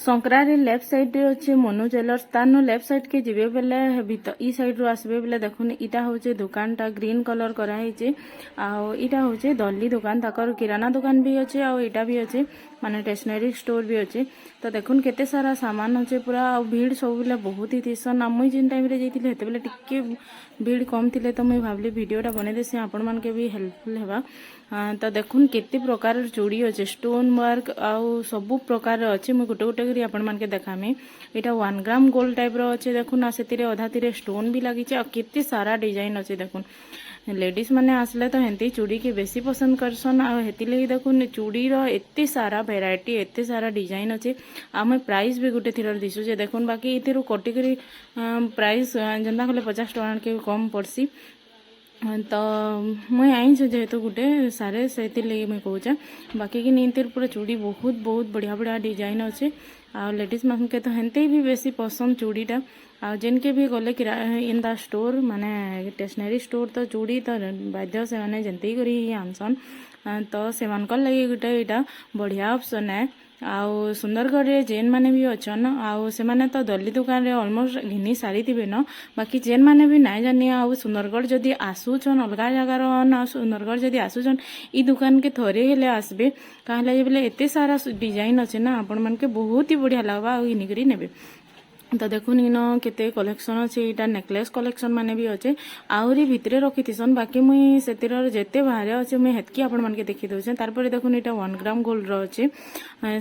संक्रारी left side रे अच्छे Monu jewellers तार लेफ्ट साइड के जीवे बेले ई साइड रू आसबे बेले देखुन इटा होचे दुकानटा ग्रीन कलर कराई आउ इटा होचे दल्ली दुकान ताकर किराना दुकान भी अच्छे आउ इटा भी अच्छे माने स्टेशनरी स्टोर भी अच्छे। तो देखुन केते सारा सामान अच्छे पूरा भीड़ सब बेले बहुत ही थीसन आ मुई जिन टाइम रे जाइतिले हेते बेले टिके भीड़ कम थिले तो मुई भाबली वीडियोटा बने देसी आपण मान के भी हेल्पफुल हेबा। तो देखुन केते प्रकार चूड़ी अच्छे स्टोन वर्क आउ सब प्रकार अच्छे मुई गोटे गोटे करी आपण मान के देखामी। एटा 1 ग्राम गोल्ड टाइप रो अच्छे देखुन आ सेतिरे अधा तिरे स्टोन भी लागी आ केते सारा डिजाइन अच्छे देखुन लेडीज माने आसले तो हेंती चूड़ी के बेसी पसंद करसन आ हेति लगी देखुन चूड़ी रो एते सारा वेराइटी एते सारा डिजाइन अच्छे आमे प्राइस भी गोटे थिरर दिसु जे देखुन बाकी इतिरु कटी करी प्राइस जंदा कले 50 टका के कम पड़सी। तो मुई आई जेहेतु गोटे सारे से लगे मुझे कहे बाकी कि नीतिर पूरा चूड़ी बहुत बहुत बढ़िया बढ़िया डिजाइन अच्छे आ लेडीज मान के तो हेंते भी बेसी पसंद चूड़ीटा आ जिन के भी गले इन द स्टोर माने स्टेशनरी स्टोर तो चूड़ी तो बाध्य से माने जंती करी आनसन तो से मानकर लगे गोटे यहाँ बढ़िया ऑप्शन है। आउ सुंदरगढ़ रे जेन माने भी अच्छन आउ से माने तो दल्ली दुकान रे ऑलमोस्ट घिनी सारी थिबे न बाकी जेन माने भी नाइ जानी आउ सुंदरगढ़ जदि आसुचन अलगा जगार न सुंदरगढ़ जदि आसुचन ई दुकान के थोड़े हेले आसबे कहले बोले एते सारा डिजाइन अच्छे ना आपण मन के बहुत ही बढ़िया लगवा आ घिनिकरी नेबे। तो देखुन इन केते कलेक्शन अच्छे यहाँ नेकलेस कलेक्शन माने भी अच्छे आहरी भितरे रखी बाकी मुई से जेते बाहर अच्छे मुई हेतकी आपण मान के देखी दउछे। तारपरे देखुन यहाँ 1 ग्राम गोल्ड रो अच्छे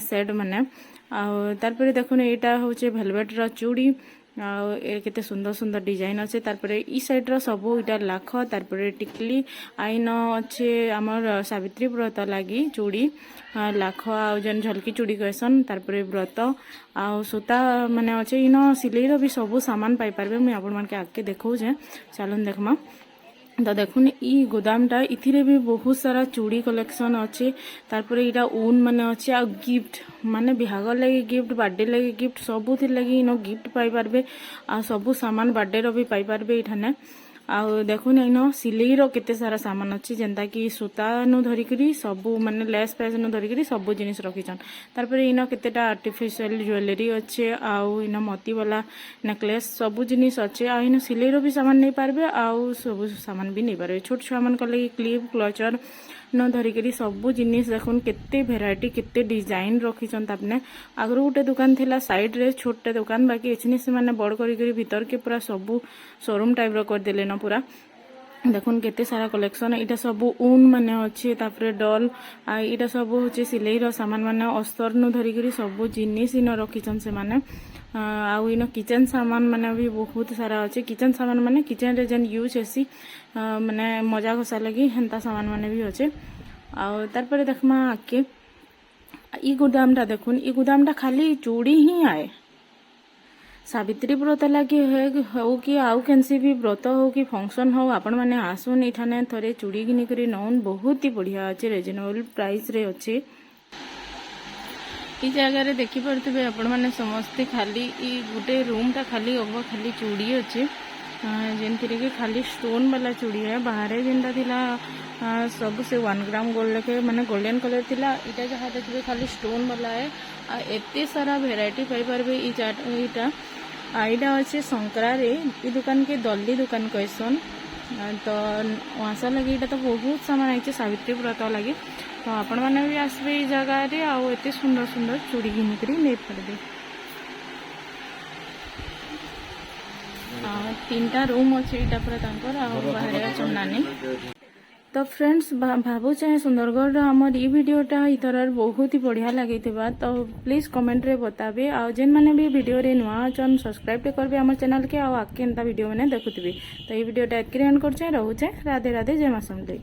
सेट माने आ तारपरे देखुन यहाँ होचे वेलवेट रो चूड़ी केते सुंदर सुंदर डिजाइन अच्छे। तारपरे ई साइड रो सब इटा लाख तारपरे टिकली आईन अच्छे आमर सावित्री व्रत लगी चूड़ी लाख आ जेन झलकी चूड़ी कहसन तारपरे व्रत आ सूता माने अच्छे इन सिलाई रो भी सब सामान पाई पारबे मुई आपण मान के आके देखौछे चलन देखमा। तो देखुन ई गोदामटा इथिरे भी बहुत सारा चूड़ी कलेक्शन अच्छे तारपरे इटा ऊन माने अच्छे आ गिफ्ट माने बिहागर लगी गिफ्ट बर्थडे लगी गिफ्ट सबुथ लगी इन गिफ्ट पाई पारबे आ सब सामान बर्थडे रो भी पाई पारबे इठाने आ देखुन इन सिलाई रो केते सारा सामान अच्छे जेंता कि सूता नु धरिकरी सबु माने लेस पैस नु धरिकरी सबु जिनिस रखिछन। तारपरे इन केतेटा आर्टिफिशियल ज्वेलरी अच्छे आउ इन मोती वाला नेकलेस सबु जिनिस अच्छे आ इन सिलाई रो भी सामान नहीं पारबे आउ सबु सामान भी नहीं पारबे छोट छुआ मन लगी क्लिप क्लचर न धरिकरी सबु जिनिस देखुन केते भेराइटी केते डिजाइन रखिछन। तापने आगरो गोटे दुकान थिला साइड रे छोटे दुकान बाकी एछनी से माने बड़ करी भीतर के पूरा सबु शोरूम टाइप रो कर देले न पूरा देखुन केते सारा कलेक्शन इटा सब ऊन माने अच्छे तापरे डॉल आ इटा सब होचे सिलाई रो सामान माने अस्तर नु धरिकरी सबु जिनिस इन रखिछन से माने आउ इन किचन सामान माने भी बहुत सारा अच्छे किचन सामान माने किचन रे जेन यूज हेसी माने मजा घसा लगी हेंता सामान माने भी अच्छे। आउ तारपरे देखमा आके ई गोदामटा देखुन ई गोदामटा खाली चूड़ी ही आए सावित्री व्रत लगे हो कि आउ कैंसी भी व्रत हो कि फंक्शन हो आपण माने आसुन इठाने थरे चूड़ी घिनी करी नौन बहुत ही बढ़िया अच्छे रिजनेबल प्राइस रे अच्छे। ई जगह देखी पारे आपण माने समस्ते खाली ई गोटे रूमटा खाली अब खाली चूड़ी अच्छे जेनथिरे कि खाली स्टोन वाला चूड़ी है बाहर जेनटा थिला सब से 1 ग्राम गोल्ड लगे माने गोल्डन कलर थिला इटा जहाँ देखिए खाली स्टोन वाला है आ एते सारा वेराइटी पाई पारबे ई इटा आईटा अच्छे संक्रारे ई दुकान के दल्ली दुकान कहसन तो वहां लगे इटा तो बहुत सामान आई सावित्री व्रत लगे तो आपण मैंने भी आसबे ई जगह रे आ एते सुंदर सुंदर चूड़ी घिनिकरी नहीं पारबे। 3टा रूम अच्छे इटा पूरा तांकर आ बाहर अछन नानी। तो फ्रेंड्स भावुचे सुंदरगढ़ आमर ई वीडियोटा इथर बहुत ही बढ़िया लगी तो प्लीज कमेंट रे बताबे आ जेन माने भी वीडियो रे नुआ अछन सब्सक्राइब करबे हमर चैनल के आ आके एंता वीडियो माने देखुतबे। तो ई वीडियोटा एतके एंड करछे रहउचे राधे राधे जय मां समलेई।